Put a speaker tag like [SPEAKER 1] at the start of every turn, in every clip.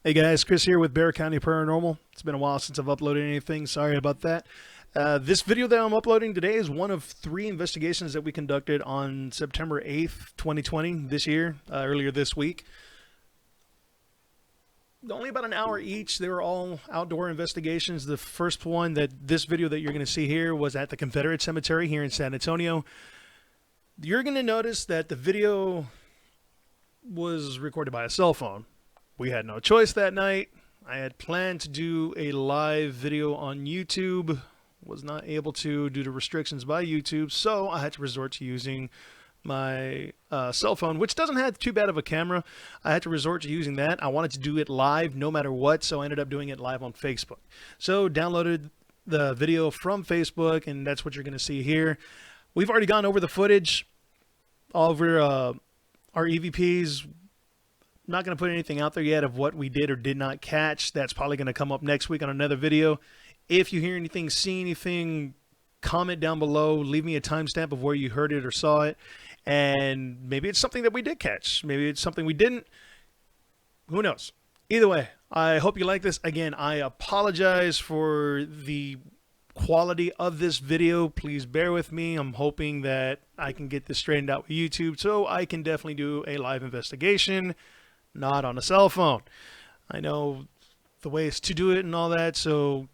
[SPEAKER 1] Hey guys, Chris here with Bexar County Paranormal. It's been a while since I've uploaded anything. Sorry about that. This video that I'm uploading today is one of 3 investigations that we conducted on September 8th, 2020, this year, earlier this week. Only about an hour each. They were all outdoor investigations. The first one, this video that you're going to see here, was at the Confederate Cemetery here in San Antonio. You're going to notice that the video was recorded by a cell phone. We had no choice that night. I had planned to do a live video on YouTube, was not able to due to restrictions by YouTube, so I had to resort to using my cell phone, which doesn't have too bad of a camera. I had to resort to using that. I wanted to do it live no matter what, so I ended up doing it live on Facebook. So downloaded the video from Facebook, and that's what you're going to see here. We've already gone over the footage, all over our EVPs. Not going to put anything out there yet of what we did or did not catch. That's probably going to come up next week on another video. If you hear anything, see anything, comment down below. Leave me a timestamp of where you heard it or saw it. And maybe it's something that we did catch. Maybe it's something we didn't. Who knows? Either way, I hope you like this. Again, I apologize for the quality of this video. Please bear with me. I'm hoping that I can get this straightened out with YouTube so I can definitely do a live investigation. Not on a cell phone. I know the ways to do it and all that, so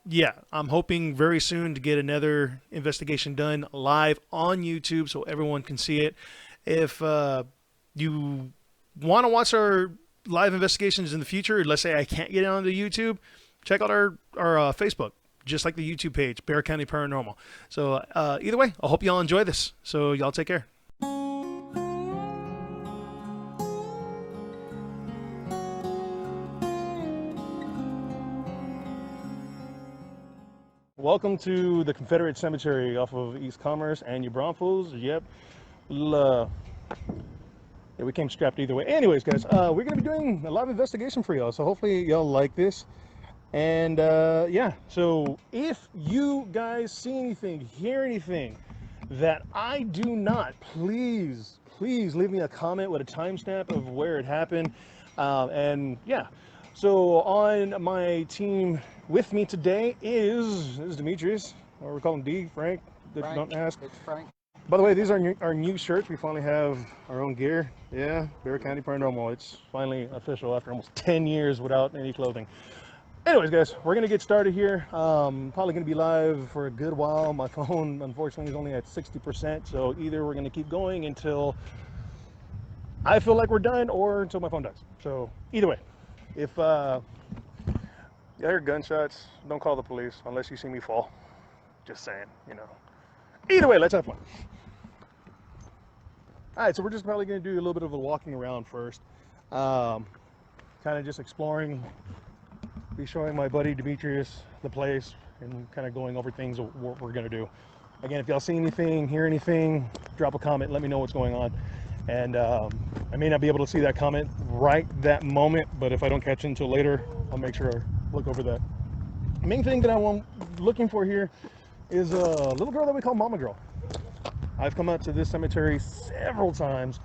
[SPEAKER 1] yeah, I'm hoping very soon to get another investigation done live on YouTube so everyone can see it. If you want to watch our live investigations in the future, let's say I can't get it onto YouTube, check out our Facebook, just like the YouTube page, Bexar County Paranormal. So either way, I hope y'all enjoy this. So y'all take care. Welcome to the Confederate Cemetery off of East Commerce and New Braunfels. Yep. Yeah, we came strapped either way. Anyways, guys, we're going to be doing a live investigation for y'all, so hopefully y'all like this. And yeah, so if you guys see anything, hear anything that I do not, please leave me a comment with a timestamp of where it happened. And yeah, so on my team with me today is Demetrius, or we call him D, Frank. Don't ask.
[SPEAKER 2] It's Frank.
[SPEAKER 1] By the way, these are our new shirts. We finally have our own gear. Yeah, Bexar County Paranormal. It's finally official after almost 10 years without any clothing. Anyways, guys, we're gonna get started here. Probably gonna be live for a good while. My phone, unfortunately, is only at 60%. So either we're gonna keep going until I feel like we're done, or until my phone dies. So either way, if you hear gunshots, don't call the police unless you see me fall. Just saying, you know. Either way, let's have fun. All right, so we're just probably going to do a little bit of a walking around first. Kind of just exploring, be showing my buddy Demetrius the place, and kind of going over things of what we're going to do. Again, if y'all see anything, hear anything, drop a comment, let me know what's going on. And I may not be able to see that comment right that moment, but if I don't catch it until later, I'll make sure I look over that. The main thing that I'm looking for here is a little girl that we call Mama Girl. I've come out to this cemetery several times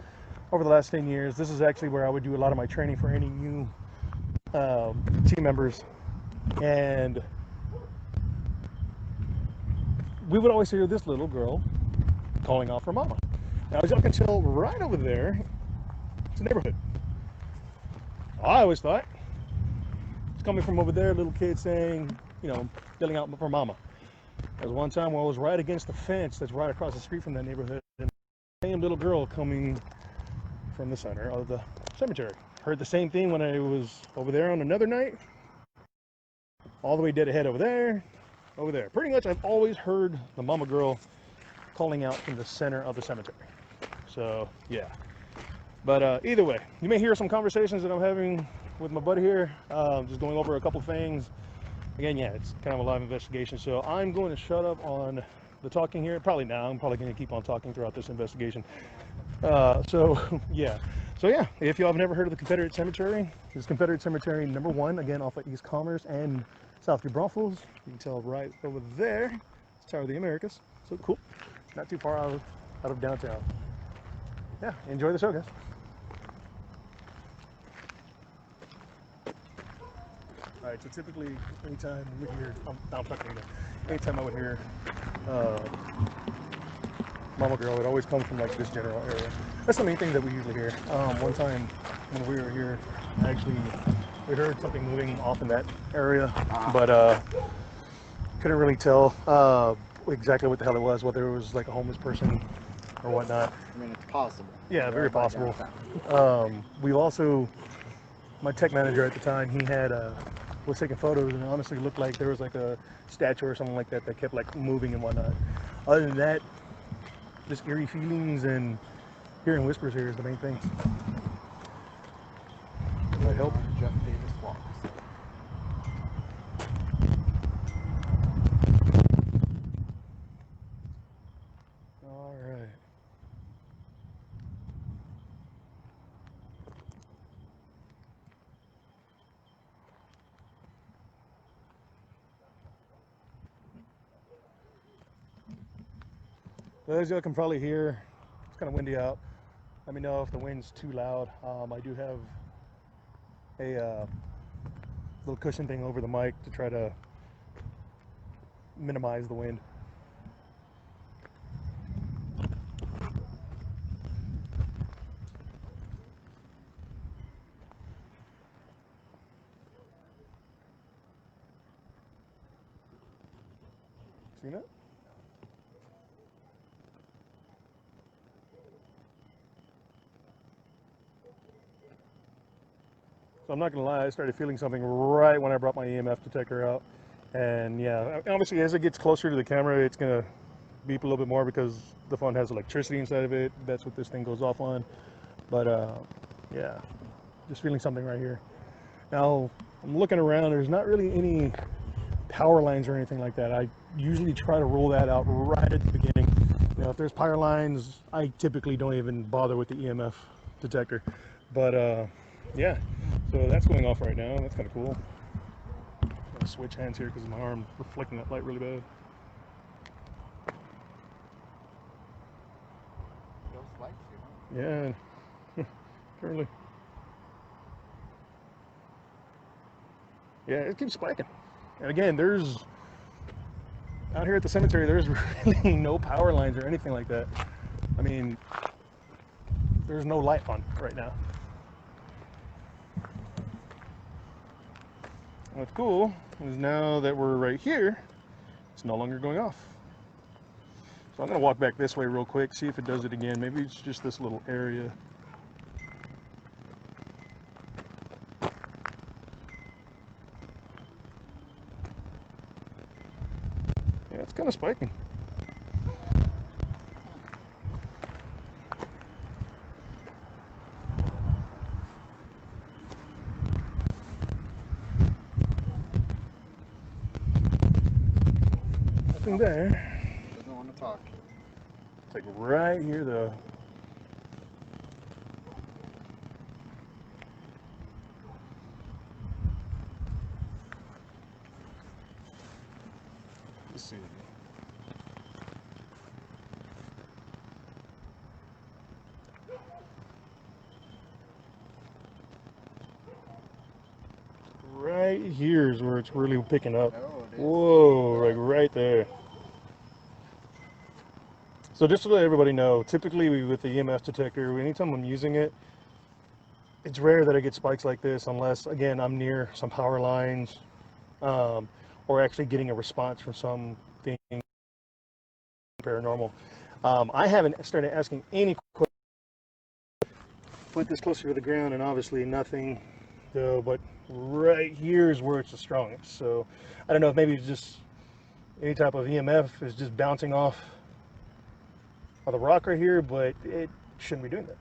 [SPEAKER 1] over the last 10 years. This is actually where I would do a lot of my training for any new team members. And we would always hear this little girl calling off her mama. Now, as y'all can tell right over there, it's a neighborhood. I always thought it's coming from over there, little kid saying, you know, yelling out for mama. There was one time where I was right against the fence that's right across the street from that neighborhood, and the same little girl coming from the center of the cemetery. Heard the same thing when I was over there on another night. All the way dead ahead over there. Pretty much I've always heard the mama girl calling out from the center of the cemetery. So yeah, but either way, you may hear some conversations that I'm having with my buddy here, just going over a couple things. Again, yeah, it's kind of a live investigation, so I'm going to shut up on the talking here. Probably now, I'm probably going to keep on talking throughout this investigation. So yeah, if y'all have never heard of the Confederate Cemetery, this is Confederate Cemetery number 1, again off of East Commerce and South New Braunfels. You can tell right over there, it's Tower of the Americas. So cool, not too far out of downtown. Yeah, enjoy the show, guys. All right, so typically, anytime we would hear, I'm talking to anytime I would hear Mama Girl, it always comes from like this general area. That's the main thing that we usually hear. One time when we were here, actually, we heard something moving off in that area, but couldn't really tell exactly what the hell it was, whether it was like a homeless person or whatnot.
[SPEAKER 2] I mean, it's possible.
[SPEAKER 1] Yeah, very possible. We also, my tech manager at the time, he had was taking photos, and it honestly looked like there was like a statue or something like that that kept like moving and whatnot. Other than that, just eerie feelings and hearing whispers here is the main thing. Might help.
[SPEAKER 2] Jeff Davis walks.
[SPEAKER 1] All right. As you can probably hear, it's kind of windy out. Let me know if the wind's too loud. I do have a little cushion thing over the mic to try to minimize the wind. Seen it? So I'm not gonna lie, I started feeling something right when I brought my EMF detector out. And yeah, obviously as it gets closer to the camera, it's gonna beep a little bit more because the phone has electricity inside of it. That's what this thing goes off on. But yeah, just feeling something right here. Now, I'm looking around, there's not really any power lines or anything like that. I usually try to rule that out right at the beginning. You know, if there's power lines, I typically don't even bother with the EMF detector. But yeah, so that's going off right now. That's kind of cool. I'm gonna switch hands here because my arm reflecting that light really bad.
[SPEAKER 2] Those lights here.
[SPEAKER 1] Yeah, currently. Yeah, it keeps spiking. And again, there's out here at the cemetery, there's really no power lines or anything like that. I mean, there's no light on right now. What's cool is now that we're right here, it's no longer going off. So I'm gonna walk back this way real quick, see if it does it again. Maybe it's just this little area. Yeah, it's kind of spiking. Nothing there.
[SPEAKER 2] Doesn't want to talk.
[SPEAKER 1] It's like right here though. Let's see. Right here is where it's really picking up.
[SPEAKER 2] Oh, it is.
[SPEAKER 1] Whoa, like right there. So just to let everybody know, typically with the EMF detector, anytime I'm using it, it's rare that I get spikes like this unless, again, I'm near some power lines or actually getting a response from something paranormal. I haven't started asking any questions. Put this closer to the ground and obviously nothing though, but right here is where it's the strongest. So I don't know if maybe it's just any type of EMF is just bouncing off of the rock right here, but it shouldn't be doing that.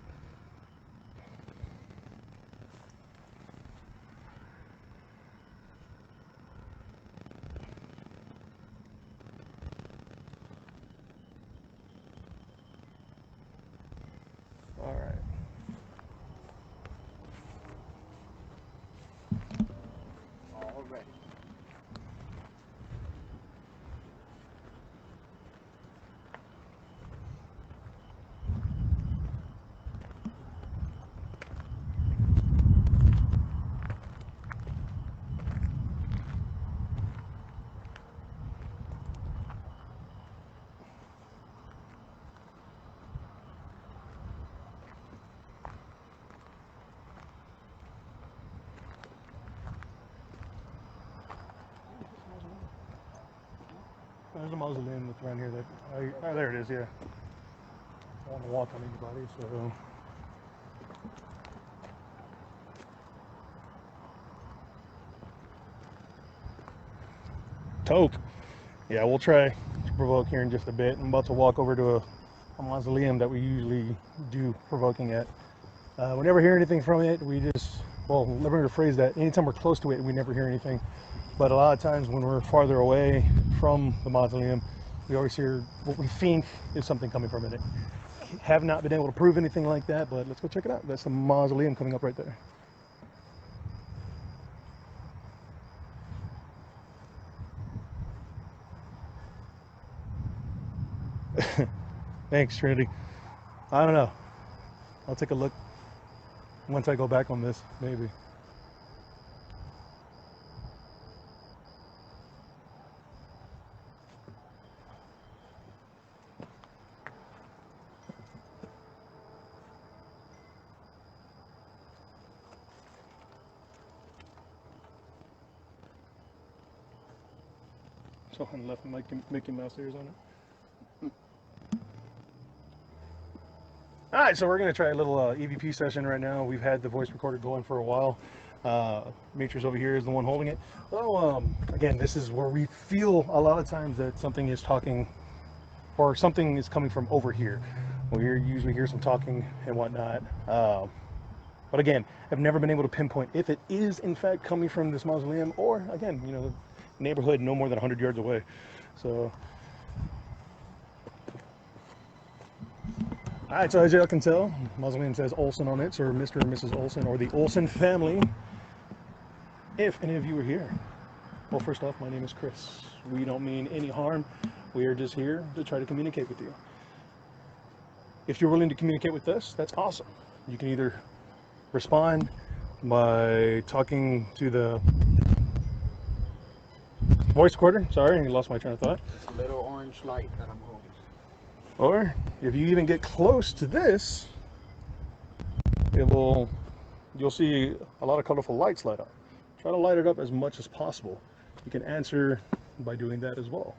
[SPEAKER 1] All right.
[SPEAKER 2] Already.
[SPEAKER 1] There's a mausoleum that's around here that oh, there it is, yeah. I don't want to walk on anybody, so. Toke. Yeah, we'll try to provoke here in just a bit. I'm about to walk over to a mausoleum that we usually do provoking at. We never hear anything from it. We just, well, let me rephrase that. Anytime we're close to it, we never hear anything. But a lot of times when we're farther away from the mausoleum, we always hear what we think is something coming from it. Have not been able to prove anything like that, but let's go check it out. That's the mausoleum coming up right there. Thanks, Trinity. I don't know. I'll take a look once I go back on this, maybe. So on the left, Mickey Mouse ears on it. All right, so we're going to try a little EVP session right now. We've had the voice recorder going for a while. Matrix over here is the one holding it. So again, this is where we feel a lot of times that something is talking or something is coming from over here. We usually hear some talking and whatnot. But again, I've never been able to pinpoint if it is in fact coming from this mausoleum or, again, you know, the neighborhood no more than 100 yards away. So. Alright, so as y'all can tell, mausoleum says Olsen on it, or Mr. and Mrs. Olsen, or the Olsen family. If any of you are here. Well, first off, my name is Chris. We don't mean any harm. We are just here to try to communicate with you. If you're willing to communicate with us, that's awesome. You can either respond by talking to the voice recorder. Sorry, I lost my train of thought.
[SPEAKER 2] This little orange light that I'm holding.
[SPEAKER 1] Or if you even get close to this, you'll see a lot of colorful lights light up. Try to light it up as much as possible. You can answer by doing that as well.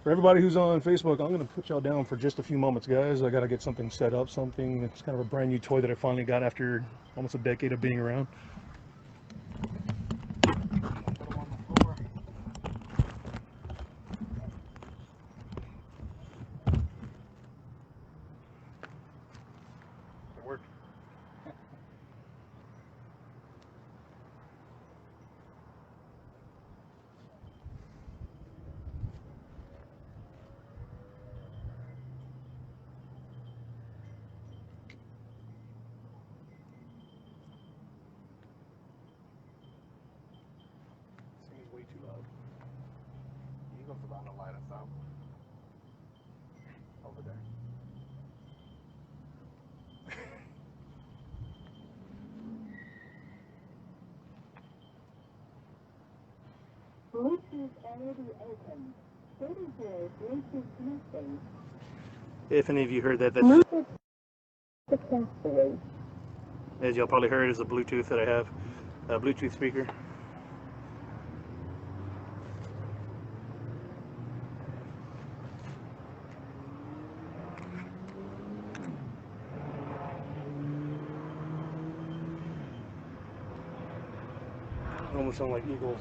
[SPEAKER 1] For everybody who's on Facebook, I'm going to put y'all down for just a few moments, guys. I got to get something set up, something. It's kind of a brand new toy that I finally got after almost a decade of being around. Way too loud.
[SPEAKER 2] Eagle's about to light us up. Over there.
[SPEAKER 3] Bluetooth already open. Bluetooth connecting.
[SPEAKER 1] If any of you heard that,
[SPEAKER 3] Bluetooth successfully.
[SPEAKER 1] as y'all probably heard, is a Bluetooth that I have, a Bluetooth speaker. Almost sound like eagles.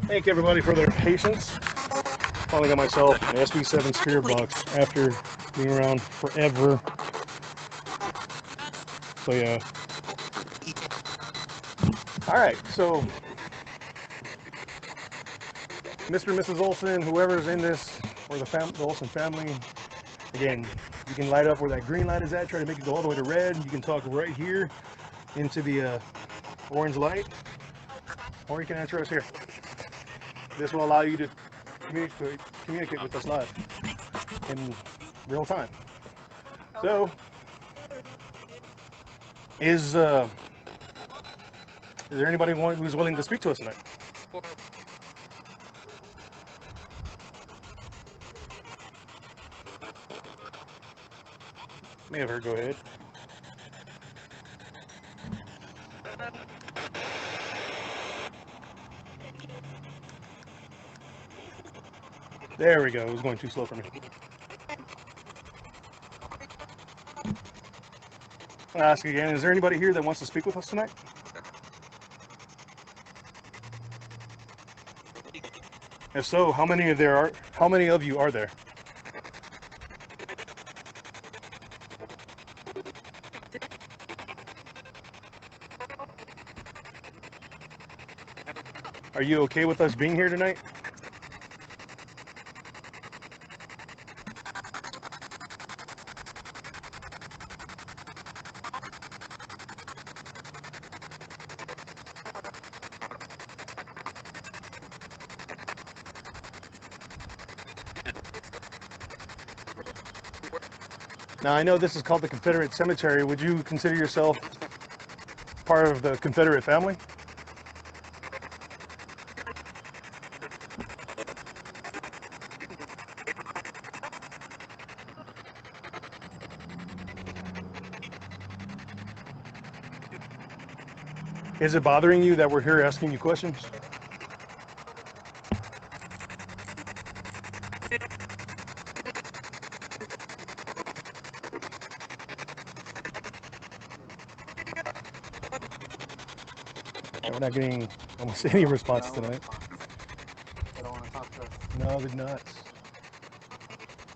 [SPEAKER 1] Thank everybody for their patience. Finally got myself an SB7 spirit box after being around forever. So yeah. Alright, so Mr. and Mrs. Olsen, whoever's in this, or the Olsen family, again, you can light up where that green light is at, try to make it go all the way to red. You can talk right here into the orange light. or you can answer us here. This will allow you to communicate with us live in real time. So, is there anybody who's willing to speak to us tonight? May have heard. Go ahead. There we go. It was going too slow for me. I'll ask again. Is there anybody here that wants to speak with us tonight? If so, how many of you are there? Are you okay with us being here tonight? Now, I know this is called the Confederate Cemetery. Would you consider yourself part of the Confederate family? Is it bothering you that we're here asking you questions? We're not getting almost any response
[SPEAKER 2] No,
[SPEAKER 1] tonight.
[SPEAKER 2] they don't want to talk to us.
[SPEAKER 1] No, they're not.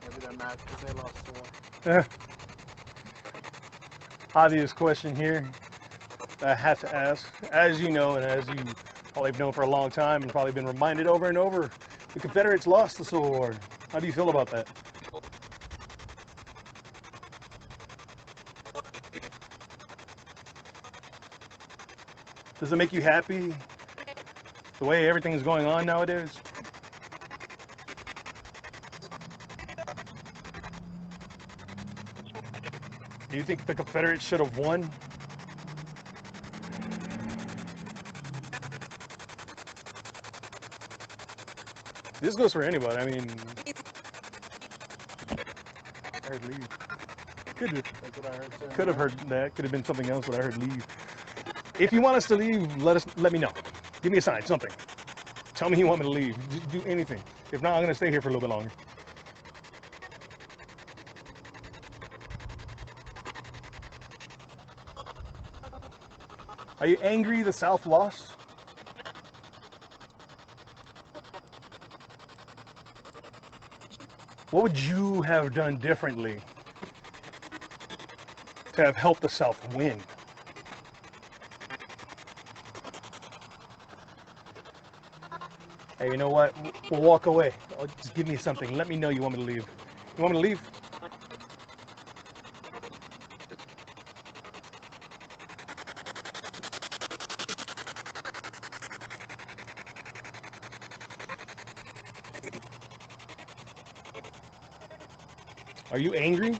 [SPEAKER 2] Maybe they're mad because they lost the war.
[SPEAKER 1] Obvious question here that I have to ask. As you know, and as you probably have known for a long time and probably been reminded over and over, the Confederates lost the Civil War. How do you feel about that? Does it make you happy the way everything is going on nowadays? Do you think the Confederates should have won? This goes for anybody. I mean, I heard leave.
[SPEAKER 2] That's what I heard too.
[SPEAKER 1] Could have heard that. Could have been something else, but I heard leave. If you want us to leave, let me know. Give me a sign, something. Tell me you want me to leave. Do anything. If not, I'm gonna stay here for a little bit longer. Are you angry the South lost? What would you have done differently to have helped the South win? Hey, you know what? We'll walk away. Just give me something. Let me know you want me to leave. You want me to leave? Are you angry?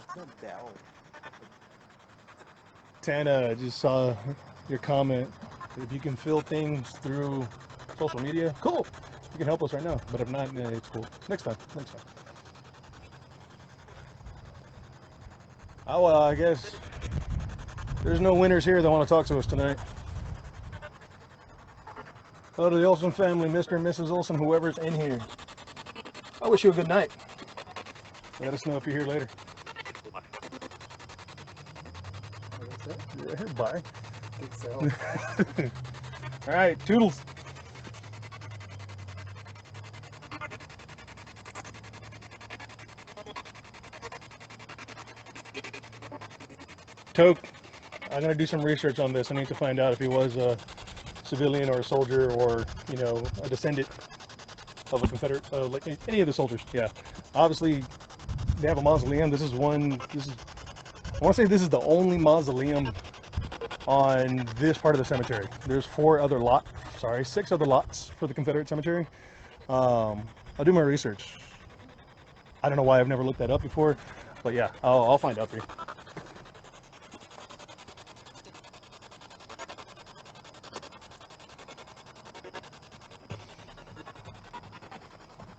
[SPEAKER 2] It's a bell.
[SPEAKER 1] Tana, I just saw your comment. If you can feel things through social media, cool. You can help us right now. But if not, it's cool. Next time. Next time. Oh, well, I guess there's no winners here that want to talk to us tonight. Hello to the Olsen family, Mr. and Mrs. Olsen, whoever's in here. I wish you a good night. Let us know if you're here later.
[SPEAKER 2] That's it?
[SPEAKER 1] Yeah, bye.
[SPEAKER 2] I think so.
[SPEAKER 1] All right, toodles. Toke, I'm gonna do some research on this. I need to find out if he was a civilian or a soldier or, you know, a descendant. of a Confederate, like any of the soldiers. Yeah, obviously they have a mausoleum. This is one. This is, I want to say this is the only mausoleum on this part of the cemetery. There's 6 other lots for the Confederate cemetery. I'll do my research. I don't know why I've never looked that up before, but yeah, I'll find out for you.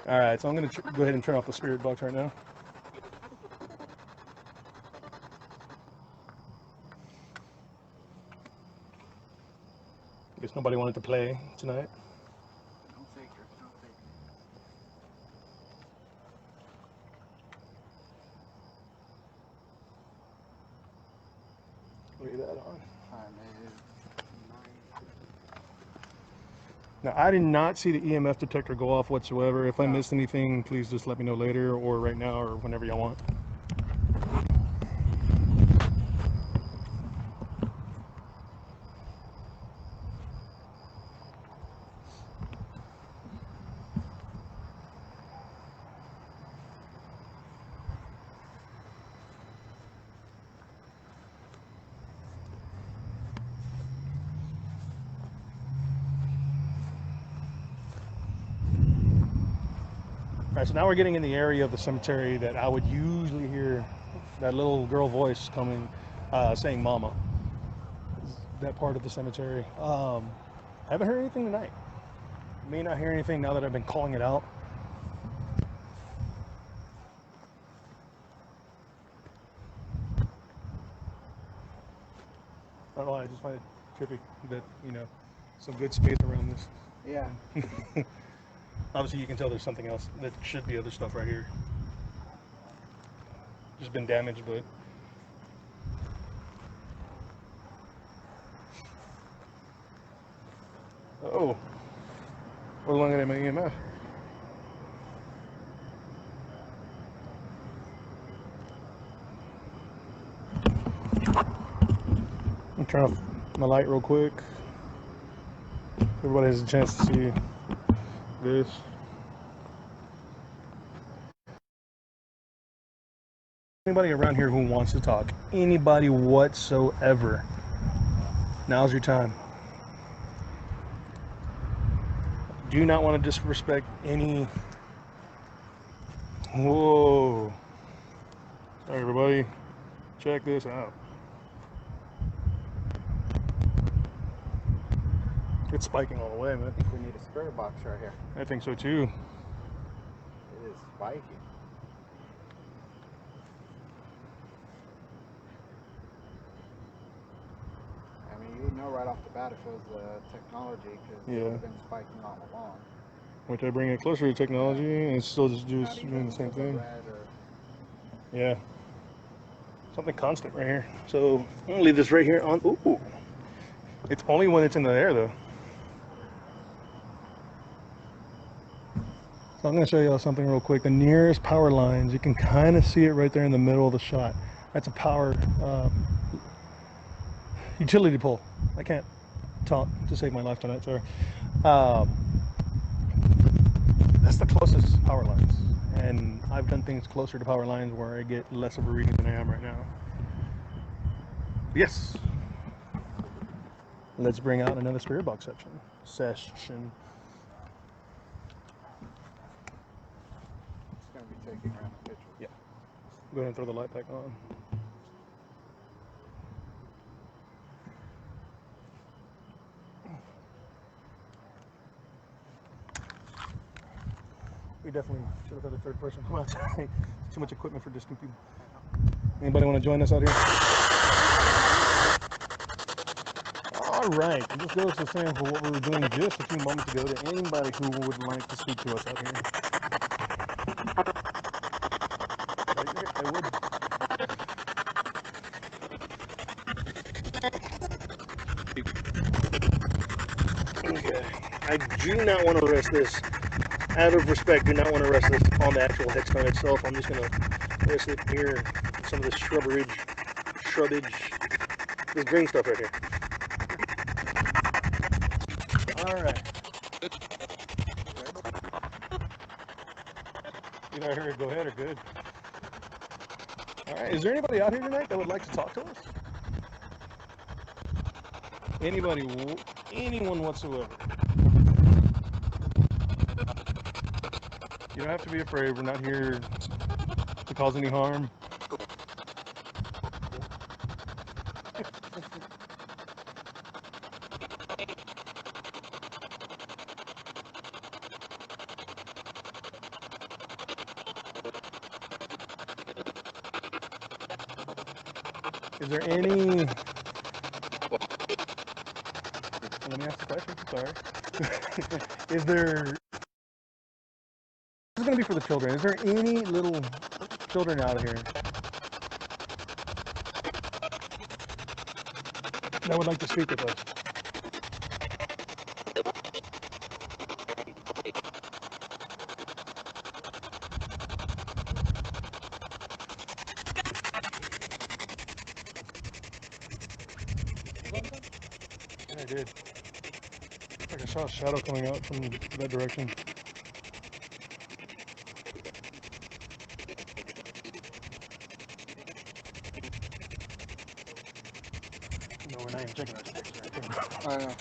[SPEAKER 1] All right, so I'm going to go ahead and turn off the spirit box right now. Guess nobody wanted to play tonight.
[SPEAKER 2] No takers, no takers.
[SPEAKER 1] Leave that on.
[SPEAKER 2] Time is 9:50.
[SPEAKER 1] Now, I did not see the EMF detector go off whatsoever. If I missed anything, please just let me know later or right now or whenever y'all want. All right, so now we're getting in the area of the cemetery that I would usually hear that little girl voice coming, saying "Mama." That part of the cemetery. I haven't heard anything tonight. May not hear anything now that I've been calling it out. I don't know. I just find it trippy that some good space around this.
[SPEAKER 2] Yeah.
[SPEAKER 1] Obviously, you can tell there's something else. That should be other stuff right here. Just been damaged, but oh, we're looking at my EMF. I'm turn off my light real quick. Everybody has a chance to see this. Anybody around here who wants to talk, anybody whatsoever, now's your time. Do not want to disrespect any. Whoa. Sorry, everybody. Check this out. It's spiking all the way, man.
[SPEAKER 2] I think we need a spirit box right here.
[SPEAKER 1] I think so too.
[SPEAKER 2] It is spiking. I mean, you know right off the bat it shows the technology because
[SPEAKER 1] Yeah.
[SPEAKER 2] it's been spiking all along.
[SPEAKER 1] Which I bring it closer to technology, and it's still just
[SPEAKER 2] Not
[SPEAKER 1] doing
[SPEAKER 2] even
[SPEAKER 1] the same
[SPEAKER 2] with the
[SPEAKER 1] thing.
[SPEAKER 2] red or-
[SPEAKER 1] Yeah. Something constant right here. So I'm gonna leave this right here on. Ooh. It's only when it's in the air though. So I'm gonna show y'all something real quick. The nearest power lines, you can kind of see it right there in the middle of the shot. That's a power utility pole. I can't talk to save my life tonight, sorry. That's the closest power lines. And I've done things closer to power lines where I get less of a reading than I am right now. Yes. Let's bring out another spirit box session.
[SPEAKER 2] It's going to be taking random pictures.
[SPEAKER 1] Yeah. Go ahead and throw the light back on. We definitely should have had a third person come out tonight. Too much equipment for just two people. Anybody want to join us out here? All right. This goes to saying for what we were doing just a few moments ago to anybody who would like to speak to us out here. I would. Okay. I do not want to rest this. Out of respect, do not want to rest this on the actual headstone itself. I'm just going to rest it here in some of this shrubbage, this green stuff right here. All right. Either I heard go ahead or good. All right, is there anybody out here tonight that would like to talk to us? Anybody, anyone whatsoever. You don't have to be afraid. We're not here to cause any harm. Is there any... Let me ask the question. Sorry. Is there... This is going to be for the children. Is there any little children out here that would like to speak with us? Yeah, I did. Like I saw a shadow coming out from that direction. No, we're not even checking our sticks right
[SPEAKER 2] I know.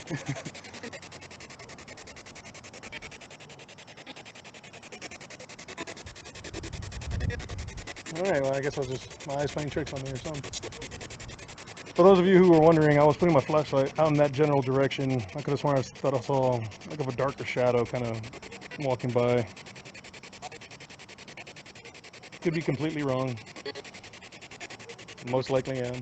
[SPEAKER 1] Alright, well I guess I was just, my eyes playing tricks on me or something. For those of you who were wondering, I was putting my flashlight out in that general direction. I could have sworn I thought I saw like of a darker shadow kind of walking by. Could be completely wrong. Most likely am.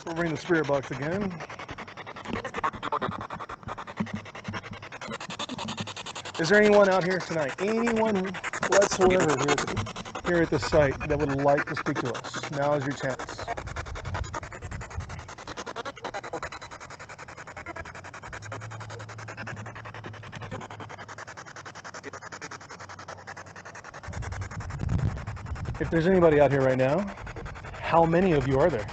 [SPEAKER 1] We'll bring the spirit box again. Is there anyone out here tonight? Anyone whatsoever here at the site that would like to speak to us? Now is your chance. If there's anybody out here right now, how many of you are there?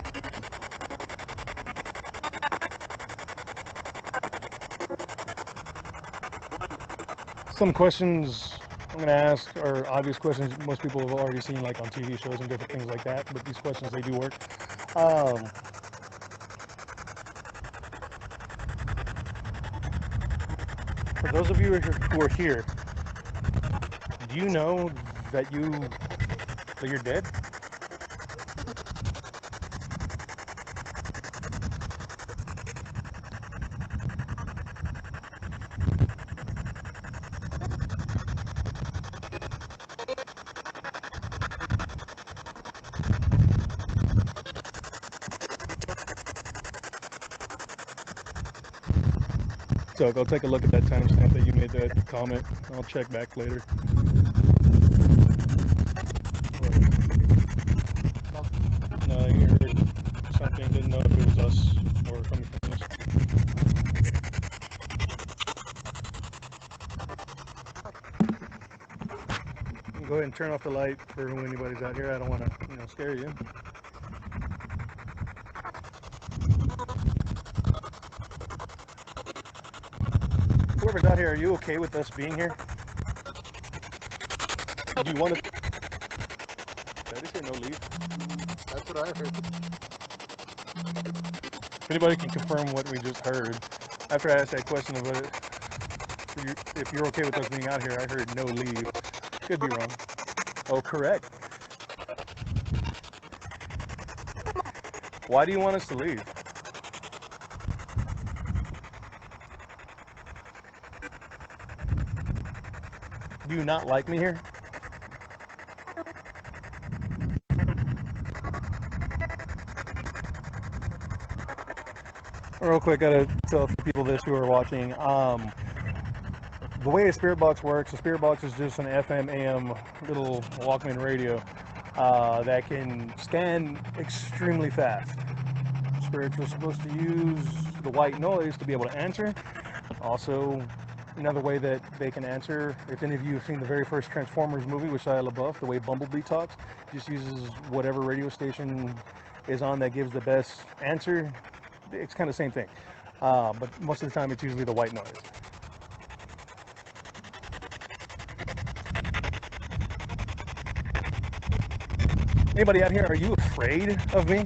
[SPEAKER 1] Some questions I'm going to ask are obvious questions most people have already seen, like on TV shows and different things like that, but these questions, they do work. For those of you who are here, do you know that you're dead? So go take a look at that timestamp that you made that comment. I'll check back later. No, you heard something, didn't know if it was us or coming from us. Go ahead and turn off the light for when anybody's out here. I don't want to, scare you. Whoever's out here, are you okay with us being here? Do you want to? Did I say no leave?
[SPEAKER 2] That's what I heard.
[SPEAKER 1] If anybody can confirm what we just heard, after I asked that question of if you're okay with us being out here, I heard no leave. Could be wrong. Oh, correct. Why do you want us to leave? Do you not like me here? Real quick, gotta tell people this who are watching. The way a spirit box works, a spirit box is just an FM AM little Walkman radio that can scan extremely fast. Spirits are supposed to use the white noise to be able to answer. Also, another way that they can answer, if any of you have seen the very first Transformers movie with Shia LaBeouf, the way Bumblebee talks, just uses whatever radio station is on that gives the best answer. it's kind of the same thing. But most of the time, it's usually the white noise. Anybody out here, are you afraid of me?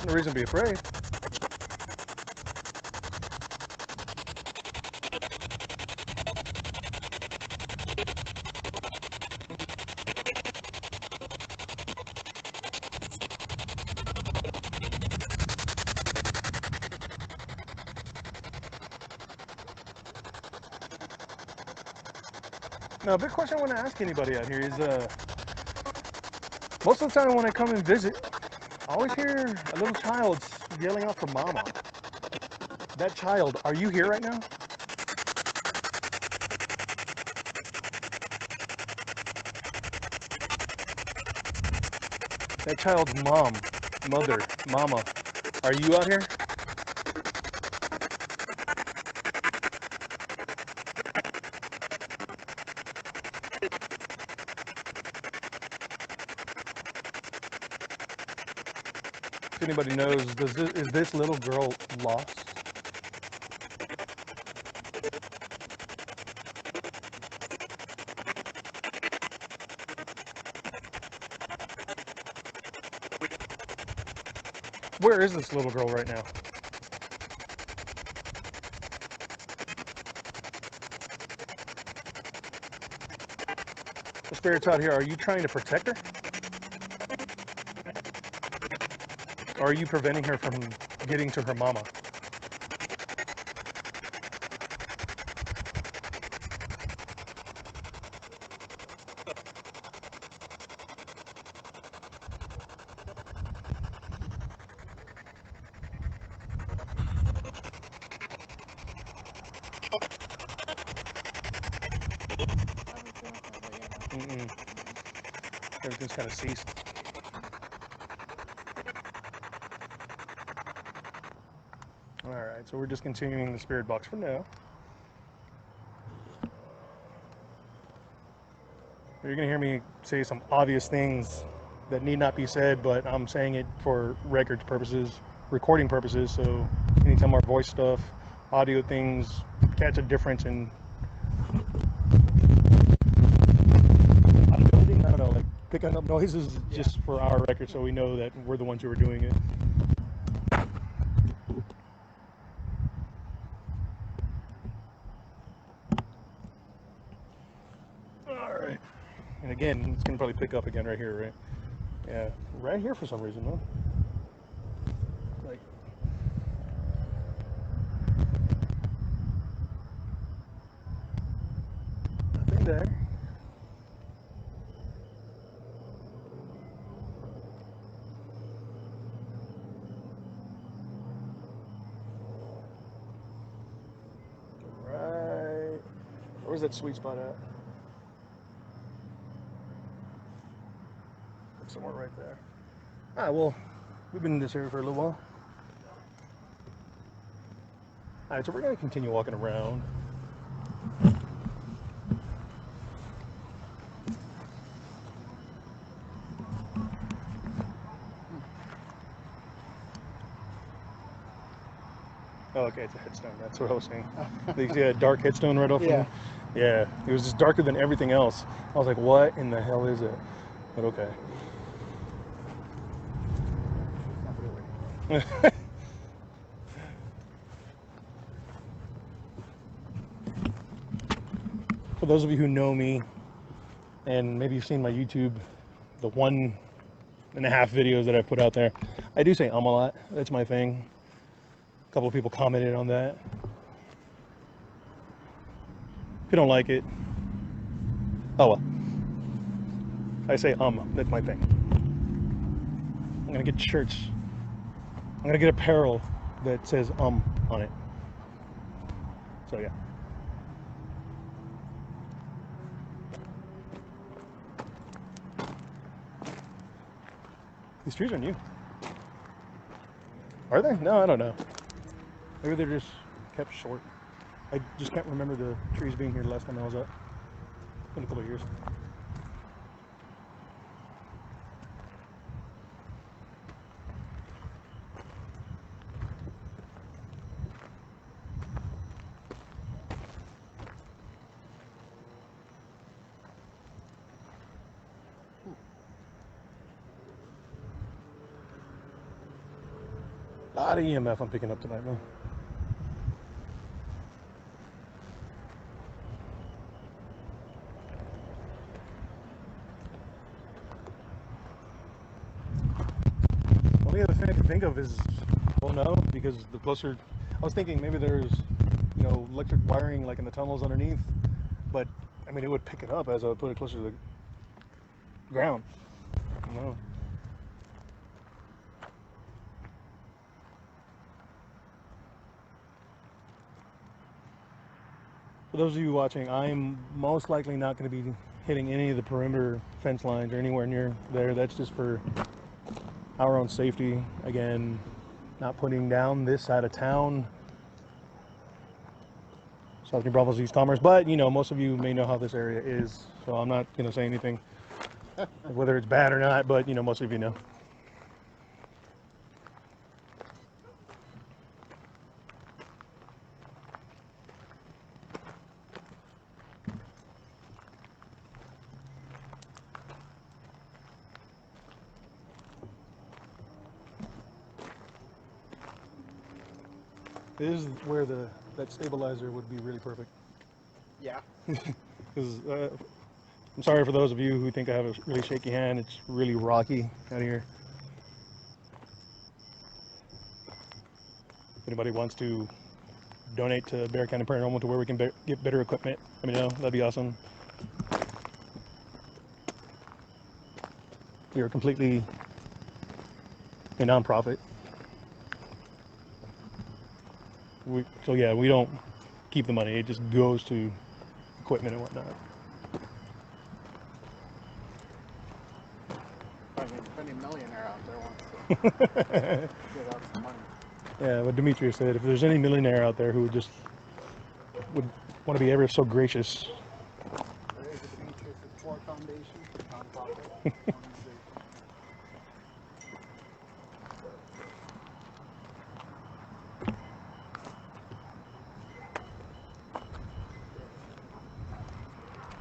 [SPEAKER 1] No reason to be afraid. Now, a big question I want to ask anybody out here is, most of the time when I come and visit, I always hear a little child yelling out for mama. That child, are you here right now? That child's mom, mother, mama, are you out here? If anybody knows, is this little girl lost? Where is this little girl right now? The spirits out here, are you trying to protect her? Or are you preventing her from getting to her mama? Mm-mm. Everything's kind of ceased. Alright, so we're just continuing the spirit box for now. You're going to hear me say some obvious things that need not be said, but I'm saying it for record purposes, recording purposes, so anytime our voice stuff, audio things, catch a difference in I don't know, like picking up noises just for our record so we know that we're the ones who are doing it. Alright. And again, it's going to probably pick up again right here, right? Yeah, right here for some reason, though. Like, nothing there. Right. Where's that sweet spot at? Somewhere right there. Ah, well, we've been in this area for a little while. Alright, so we're going to continue walking around. Oh, okay, it's a headstone. That's what I was saying. You see a dark headstone right off
[SPEAKER 2] Yeah.
[SPEAKER 1] Yeah, it was just darker than everything else. I was like, what in the hell is it? But okay. For those of you who know me, and maybe you've seen my YouTube, the 1.5 videos that I put out there, I do say a lot. That's my thing. A couple of people commented on that. If you don't like it, oh well. I say that's my thing. I'm gonna get shirts. I'm gonna get apparel that says on it. So yeah. These trees are new. Are they? No, I don't know. Maybe they're just kept short. I just can't remember the trees being here the last time I was up. It's been a couple of years. A lot of EMF I'm picking up tonight, man. Only other thing I can think of is, well, no, because the closer, I was thinking maybe there's, you know, electric wiring like in the tunnels underneath, but I mean, it would pick it up as I would put it closer to the ground. No. For those of you watching, I'm most likely not going to be hitting any of the perimeter fence lines or anywhere near there. That's just for our own safety. Again, not putting down this side of town. South New Braunfels, East Commerce, but you know, most of you may know how this area is, so I'm not going to say anything whether it's bad or not, but you know, most of you know. This is where that stabilizer would be really perfect.
[SPEAKER 2] Yeah.
[SPEAKER 1] Because I'm sorry for those of you who think I have a really shaky hand. It's really rocky out here. If anybody wants to donate to Bexar County Paranormal to where we can get better equipment, let me know. That'd be awesome. You're completely a non-profit. So yeah, we don't keep the money. It just goes to equipment and whatnot.
[SPEAKER 2] I mean, if any millionaire out there wants to get out some money.
[SPEAKER 1] Yeah, what Demetrius said, if there's any millionaire out there who would want to be ever so gracious.
[SPEAKER 2] There is a Demetrius Support Foundation, nonprofit organization.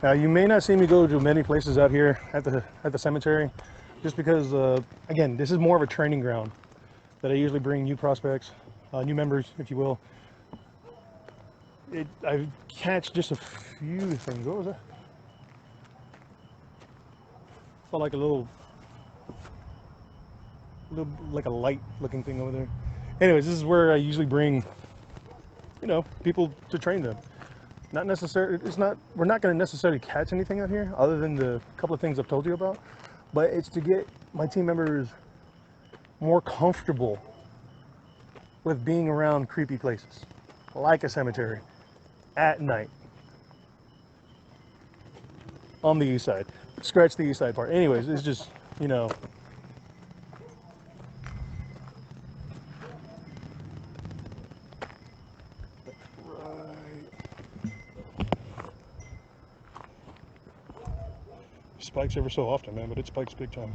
[SPEAKER 1] Now you may not see me go to many places out here at the cemetery, just because again, this is more of a training ground that I usually bring new prospects, new members, if you will. I catch just a few things. What was that? Felt like a little like a light looking thing over there. Anyways, this is where I usually bring, you know, people to train them. Not necessarily, we're not going to necessarily catch anything out here other than the couple of things I've told you about, but it's to get my team members more comfortable with being around creepy places, like a cemetery, at night, on the east side. Scratch the east side part. Anyways, it's just, you know, spikes ever so often, man, but it spikes big time.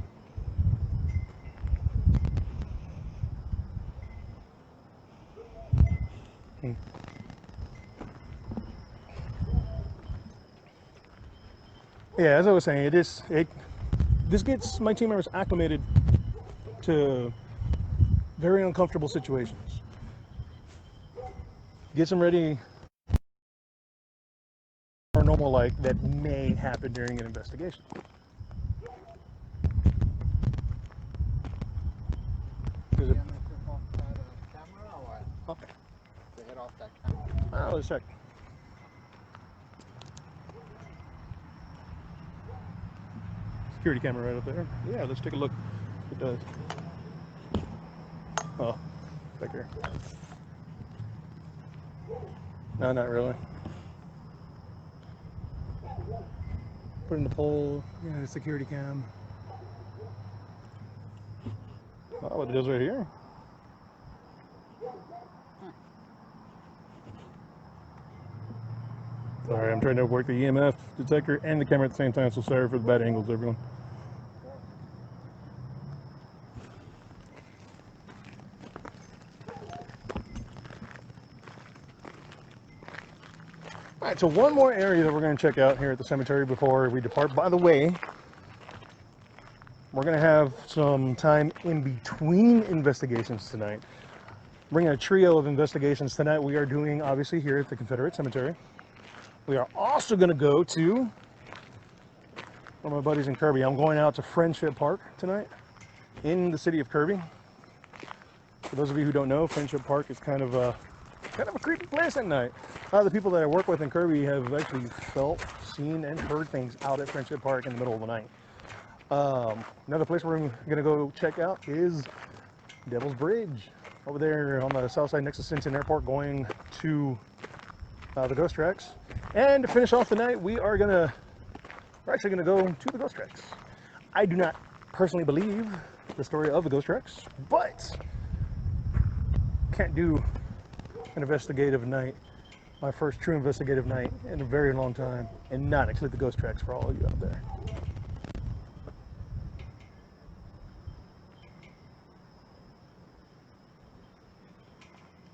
[SPEAKER 1] Yeah, as I was saying, this gets my team members acclimated to very uncomfortable situations. Gets them ready for normal like that may happen during an investigation.
[SPEAKER 2] You gonna tip off that camera or what?
[SPEAKER 1] Okay.
[SPEAKER 2] To hit off that camera.
[SPEAKER 1] Let's check. Security camera right up there. Yeah, let's take a look. It does. Oh, back here. No, not really. Put in the pole. Yeah, the security cam. Oh, it does right here. Sorry, I'm trying to work the EMF detector and the camera at the same time, so sorry for the bad angles, everyone. All right, so one more area that we're going to check out here at the cemetery before we depart. By the way, we're going to have some time in between investigations tonight. bringing a trio of investigations tonight. We are doing, obviously, here at the Confederate Cemetery. We are also going to go to one of my buddies in Kirby. I'm going out to Friendship Park tonight in the city of Kirby. For those of you who don't know, Friendship Park is kind of a creepy place at night. A lot of the people that I work with in Kirby have actually felt, seen, and heard things out at Friendship Park in the middle of the night. Another place we're going to go check out is Devil's Bridge, over there on the south side next to Simpson Airport, going to the ghost tracks. And to finish off the night, we're actually going to go to the ghost tracks. I do not personally believe the story of the ghost tracks, but can't do an investigative night, my first true investigative night in a very long time, and not include the ghost tracks for all of you out there.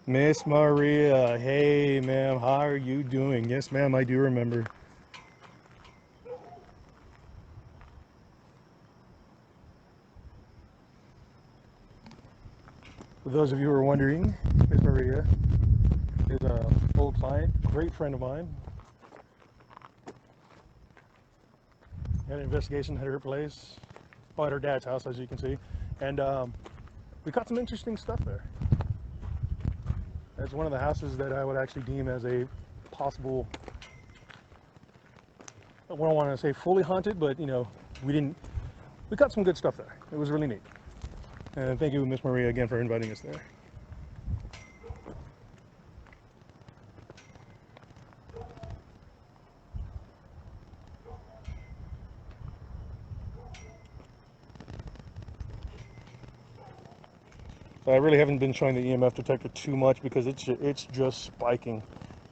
[SPEAKER 1] Miss Maria, hey ma'am, how are you doing? Yes ma'am, I do remember. For those of you who are wondering, Miss Maria is an old client, great friend of mine. Had an investigation at her place, at her dad's house, as you can see, and we caught some interesting stuff there. That's one of the houses that I would actually deem as a possible, I don't want to say fully haunted, but you know, we caught some good stuff there. It was really neat. And thank you, Miss Maria, again for inviting us there. I really haven't been showing the EMF detector too much because it's just spiking.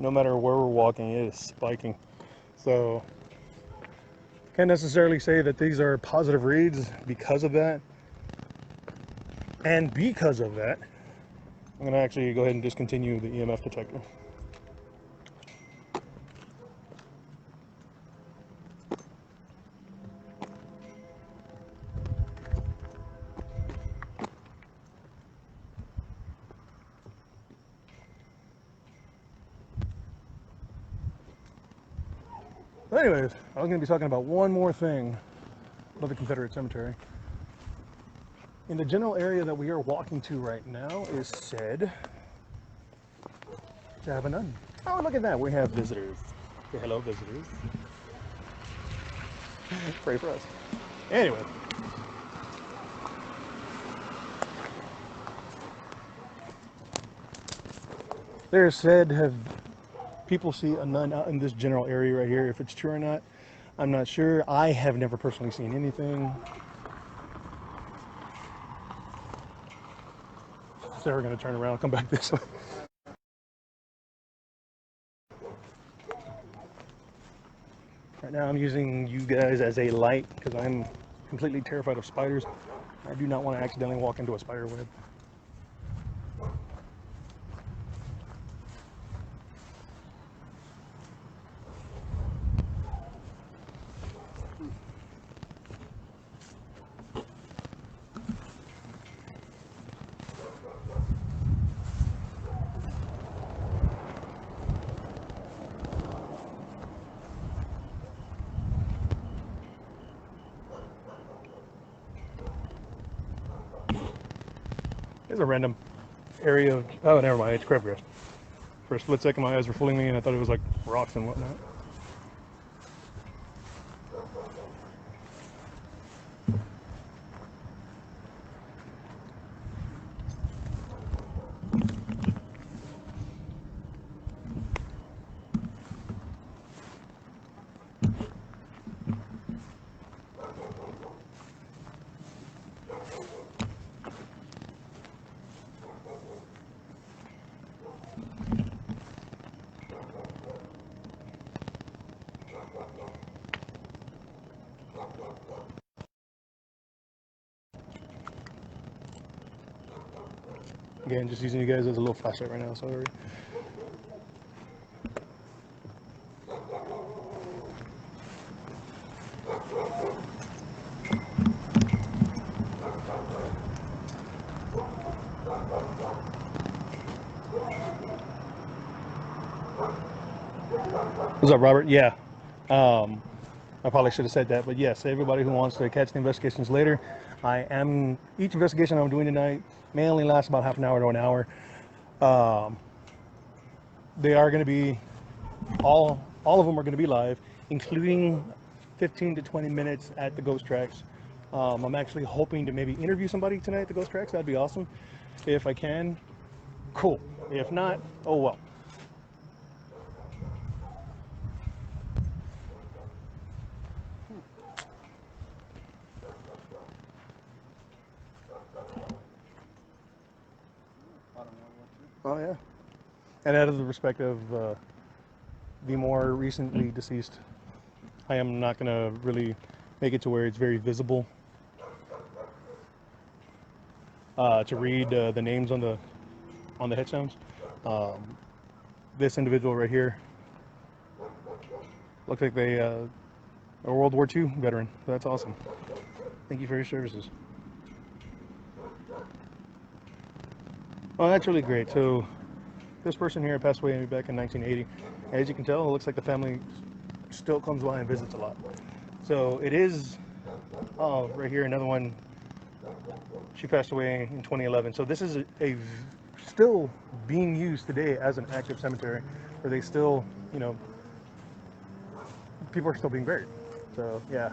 [SPEAKER 1] No matter where we're walking, it is spiking. So can't necessarily say that these are positive reads because of that. And because of that, I'm going to actually go ahead and discontinue the EMF detector. But anyways, I was going to be talking about one more thing about the Confederate Cemetery. In the general area that we are walking to right now is said to have a nun. Oh, look at that. We have visitors. Say hello, visitors. Pray for us. Anyway. They're said to have people see a nun out in this general area right here. If it's true or not, I'm not sure. I have never personally seen anything. So we're going to turn around and come back this way. Right now I'm using you guys as a light because I'm completely terrified of spiders. I do not want to accidentally walk into a spider web. There's a random area of, oh, never mind, it's crabgrass. For a split second, my eyes were fooling me and I thought it was like rocks and whatnot. Again, just using you guys as a little flashlight right now, sorry. What's up, Robert? Yeah. I probably should have said that, but yes, everybody who wants to catch the investigations later, each investigation I'm doing tonight may only last about half an hour to an hour. They are going to be, all of them are going to be live, including 15 to 20 minutes at the ghost tracks. I'm actually hoping to maybe interview somebody tonight at the ghost tracks. That'd be awesome. If I can, cool. If not, oh well. Oh yeah. And out of the respect of the more recently deceased, I am not going to really make it to where it's very visible to read the names on the headstones. This individual right here looks like they a World War II veteran. That's awesome. Thank you for your services. Oh, that's really great. So this person here passed away back in 1980. As you can tell, it looks like the family still comes by and visits a lot. So it is, oh, right here, another one. She passed away in 2011. So this is still being used today as an active cemetery where they still, you know, people are still being buried. So yeah.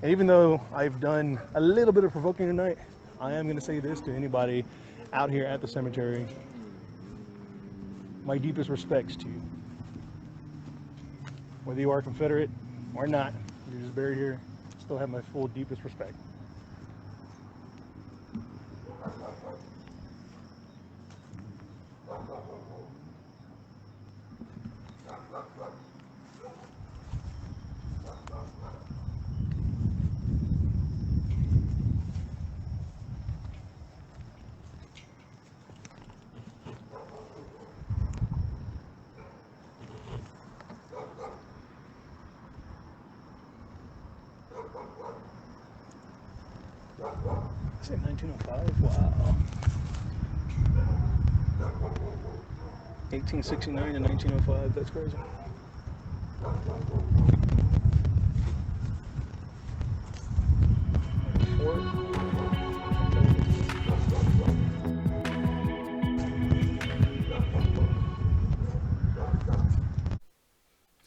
[SPEAKER 1] And even though I've done a little bit of provoking tonight, I am going to say this to anybody out here at the cemetery. My deepest respects to you. Whether you are Confederate or not, you're just buried here, still have my full deepest respect. Is it 1905? Wow. 1869 to 1905, that's crazy.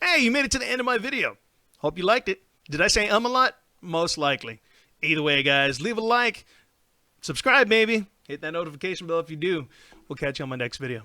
[SPEAKER 1] Hey, you made it to the end of my video. Hope you liked it. Did I say a lot? Most likely. Either way, guys, leave a like, subscribe maybe, hit that notification bell if you do. We'll catch you on my next video.